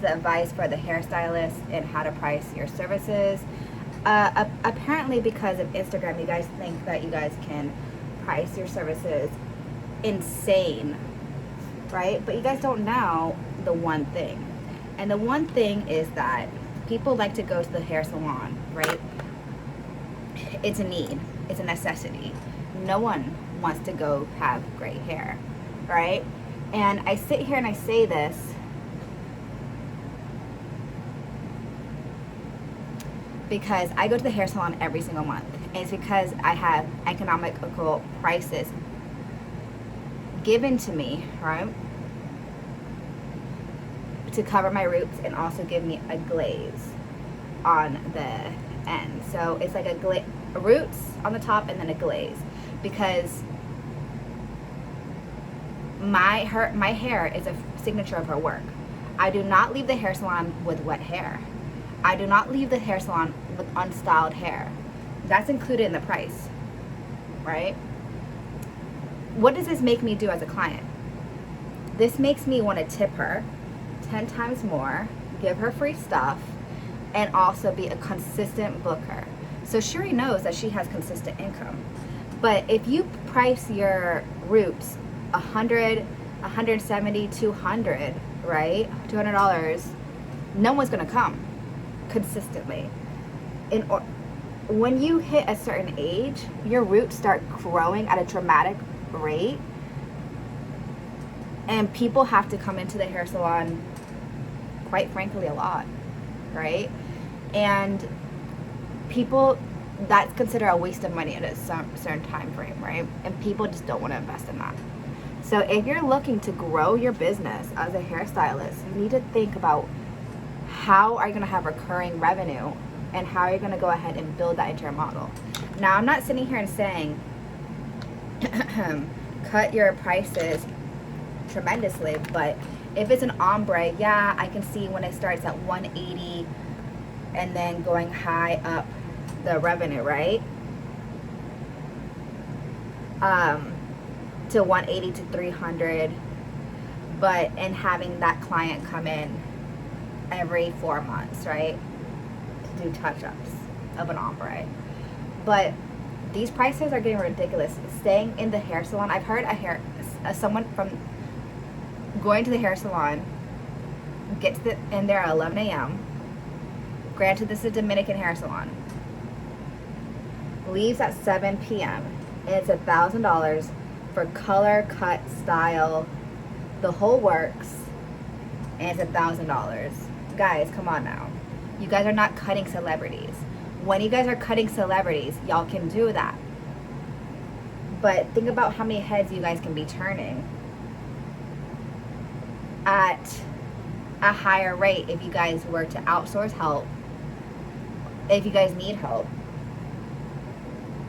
The advice for the hairstylist and how to price your services. Apparently, because of Instagram, you guys think that you guys can price your services insane, right? But you guys don't know the one thing. And the one thing is that people like to go to the hair salon, right? It's a need, it's a necessity. No one wants to go have great hair, right? And I sit here and I say this because I go to the hair salon every single month. And it's because I have economical prices given to me, right? To cover my roots and also give me a glaze on the end. So it's like a roots on the top and then a glaze, because my hair is a signature of her work. I do not leave the hair salon with wet hair. I do not leave the hair salon with unstyled hair. That's included in the price, right? What does this make me do as a client? This makes me want to tip her 10 times more, give her free stuff, and also be a consistent booker. So Shuri knows that she has consistent income. But if you price your roots $100, $170, $200, right? $200, no one's gonna come consistently. When you hit a certain age, your roots start growing at a dramatic rate, and people have to come into the hair salon, quite frankly, a lot, right? And people, that's considered a waste of money at a certain time frame, right? And people just don't want to invest in that. So if you're looking to grow your business as a hairstylist, you need to think about how are you going to have recurring revenue and how are you going to go ahead and build that into your model. Now, I'm not sitting here and saying cut your prices tremendously, but if it's an ombre, yeah, I can see when it starts at 180 and then going high up the revenue, right? To 180 to 300, and having that client come in every 4 months, right, to do touch-ups of an ombre. But these prices are getting ridiculous. Staying in the hair salon, I've heard someone from going to the hair salon, gets in there at 11 a.m. Granted, this is a Dominican hair salon. Leaves at 7 p.m. and it's $1,000 for color, cut, style, the whole works, and it's $1,000. Guys, come on now. You guys are not cutting celebrities. When you guys are cutting celebrities, y'all can do that. But think about how many heads you guys can be turning at a higher rate if you guys were to outsource help, if you guys need help,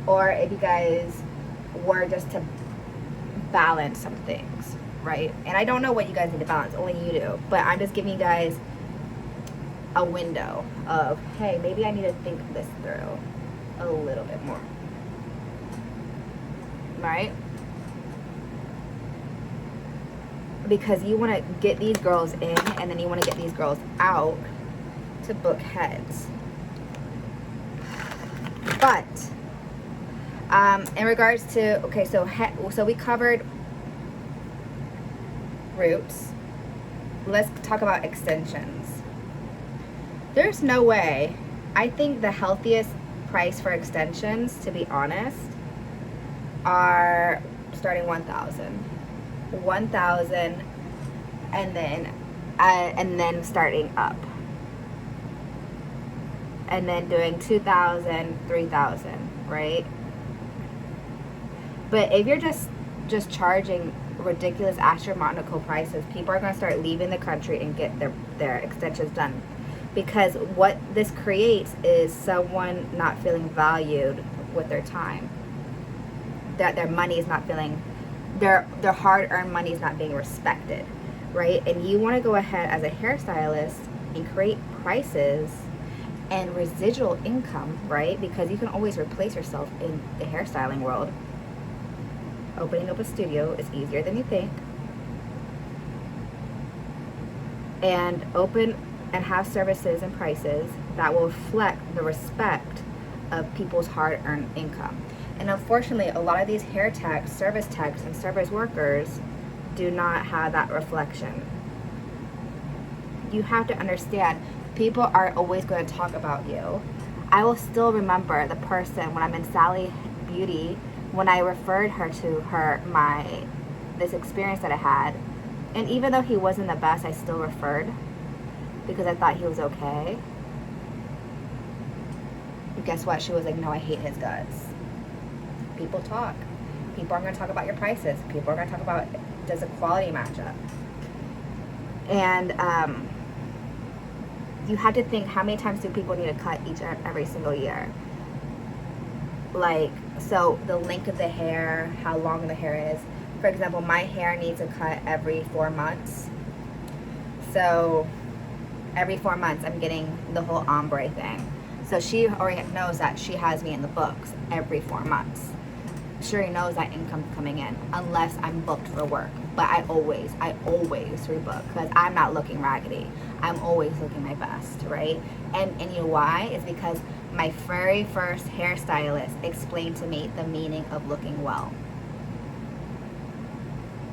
or if you guys were just to balance some things, right? And I don't know what you guys need to balance, only you do, but I'm just giving you guys a window of, hey, maybe I need to think this through a little bit more, right? Because you want to get these girls in and then you want to get these girls out to book heads. But in regards to, okay, so we covered roots. Let's talk about extensions. There's no way. I think the healthiest price for extensions, to be honest, are starting $1,000, and then starting up, and then doing $2,000, $3,000, right? But if you're just charging ridiculous astronomical prices, people are going to start leaving the country and get their extensions done, because what this creates is someone not feeling valued with their time, that their money is not feeling, their hard-earned money is not being respected, right? And you want to go ahead as a hairstylist and create prices and residual income, right? Because you can always replace yourself in the hairstyling world. Opening up a studio is easier than you think. and open and have services and prices that will reflect the respect of people's hard-earned income. And unfortunately, a lot of these hair techs, and service workers do not have that reflection. You have to understand, people are always going to talk about you. I will still remember the person when I'm in Sally Beauty, when I referred her to this experience that I had. And even though he wasn't the best, I still referred because I thought he was okay. And guess what? She was like, no, I hate his guts. People talk. People are going to talk about your prices. People are going to talk about, does the quality match up? And you have to think, how many times do people need to cut every single year? Like, so the length of the hair, how long the hair is. For example, my hair needs a cut every 4 months. So every 4 months I'm getting the whole ombre thing. So she already knows that she has me in the books every 4 months. She already knows that income's coming in unless I'm booked for work. But I always rebook because I'm not looking raggedy. I'm always looking my best, right? And you know why? It's because my very first hairstylist explained to me the meaning of looking well.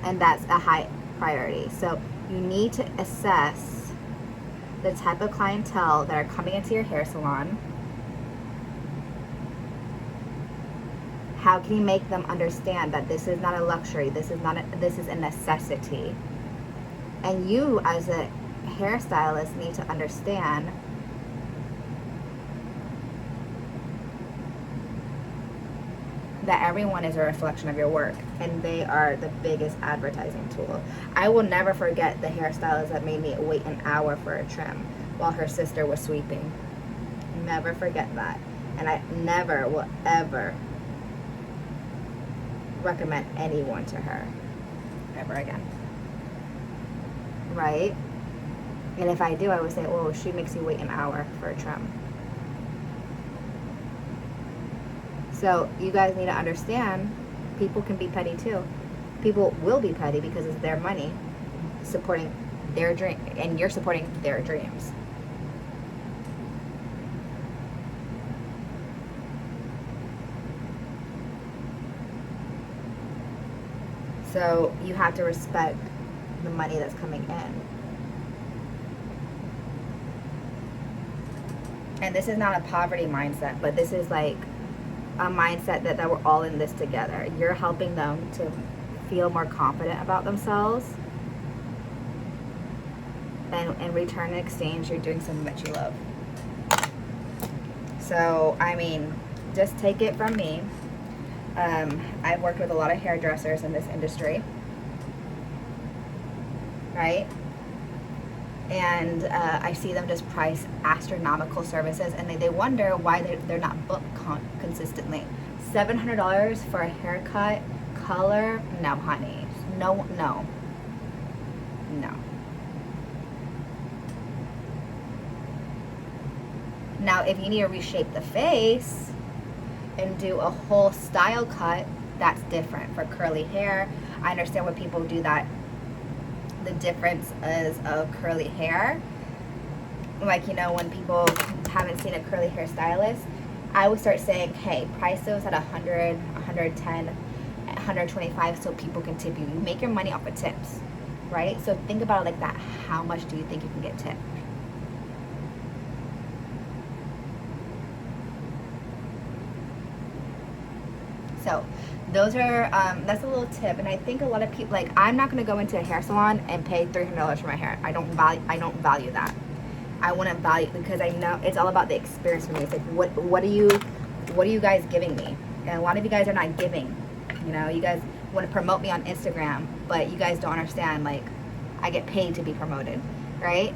And that's a high priority. So you need to assess the type of clientele that are coming into your hair salon. How can you make them understand that this is not a luxury, this is a necessity? And you as a hairstylist need to understand that everyone is a reflection of your work, and they are the biggest advertising tool. I will never forget the hairstylist that made me wait an hour for a trim while her sister was sweeping. Never forget that. And I never will ever recommend anyone to her ever again, right? And if I do, I would say, oh, she makes you wait an hour for a trim. So you guys need to understand, people can be petty too. People will be petty because it's their money supporting their dream, and you're supporting their dreams. So you have to respect the money that's coming in. And this is not a poverty mindset, but this is like a mindset that we're all in this together. You're helping them to feel more confident about themselves. And in return and exchange, you're doing something that you love. So, I mean, just take it from me. I've worked with a lot of hairdressers in this industry, right? And I see them just price astronomical services, and they wonder why they're not booked consistently. $700 for a haircut, color? No, honey. No. Now, if you need to reshape the face and do a whole style cut, that's different. For curly hair, I understand when people do that. The difference is of curly hair. Like, you know, when people haven't seen a curly hair stylist, I would start saying, hey, price those at 100, 110, 125 so people can tip you. You make your money off of tips, right? So think about it like that. How much do you think you can get tipped? So those are, that's a little tip. And I think a lot of people, like, I'm not going to go into a hair salon and pay $300 for my hair. I don't value that. I wouldn't value, because I know it's all about the experience for me. It's like, what are you guys giving me? And a lot of you guys are not giving. You know, you guys want to promote me on Instagram, but you guys don't understand, like, I get paid to be promoted, right?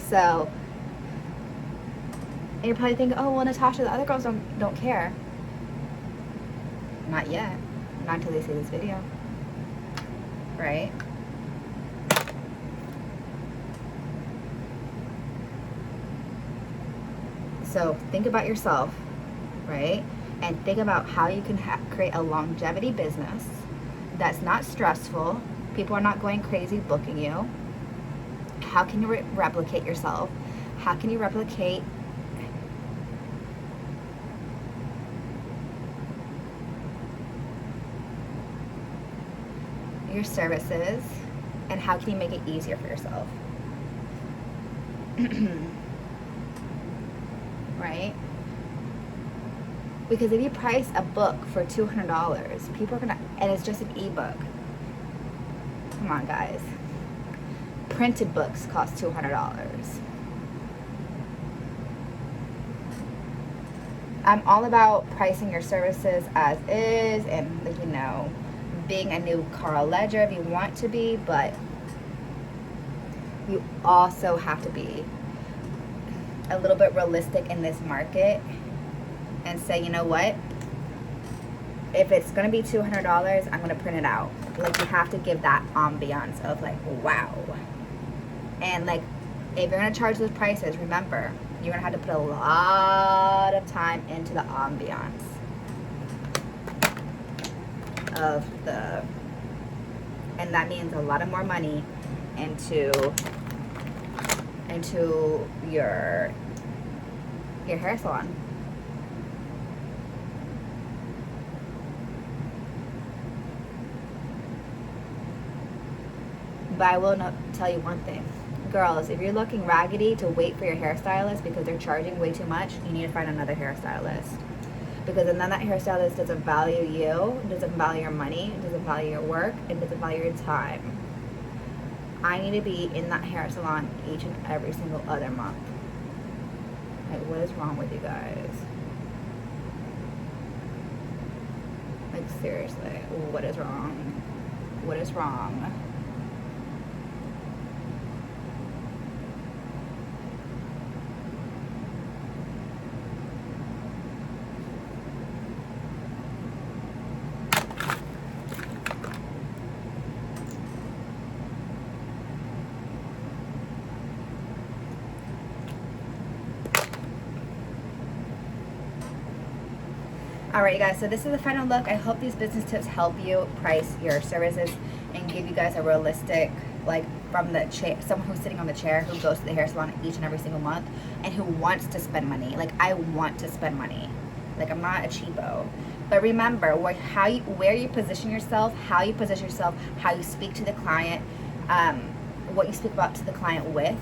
So, and you're probably thinking, oh, well, Natasha, the other girls don't care. Not yet. Not until they see this video. Right? So think about yourself, right? And think about how you can create a longevity business that's not stressful. People are not going crazy booking you, how can you replicate yourself? How can you replicate your services, and how can you make it easier for yourself? Right? Because if you price a book for $200, people are gonna, and it's just an ebook. Come on, guys. Printed books cost $200. I'm all about pricing your services as is, and, like, you know, being a new Carl Ledger if you want to be, but you also have to be a little bit realistic in this market and say, you know what, if it's gonna be $200, I'm gonna print it out. Like, you have to give that ambiance of, like, wow. And, like, if you're gonna charge those prices, remember, you're gonna have to put a lot of time into the ambiance of the, and that means a lot of more money into your hair salon. But I will tell you one thing. Girls, if you're looking raggedy to wait for your hairstylist because they're charging way too much, you need to find another hairstylist. Because then that hairstylist doesn't value you, doesn't value your money, doesn't value your work, and doesn't value your time. I need to be in that hair salon each and every single other month. Like, what is wrong with you guys? Like, seriously, what is wrong? What is wrong? Alright, you guys, so this is the final look. I hope these business tips help you price your services and give you guys a realistic, like, from the chair, someone who's sitting on the chair who goes to the hair salon each and every single month and who wants to spend money. Like, I want to spend money. Like, I'm not a cheapo. But remember, where you position yourself, how you position yourself, how you speak to the client, what you speak about to the client with.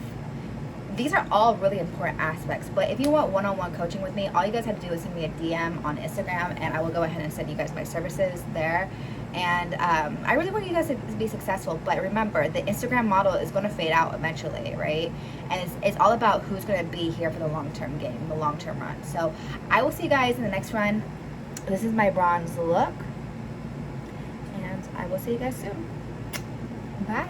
These are all really important aspects. But if you want one-on-one coaching with me, all you guys have to do is send me a DM on Instagram, and I will go ahead and send you guys my services there. And I really want you guys to be successful. But remember, the Instagram model is going to fade out eventually, right? And it's all about who's going to be here for the long-term game, the long-term run. So I will see you guys in the next run. This is my bronze look, and I will see you guys soon. Bye.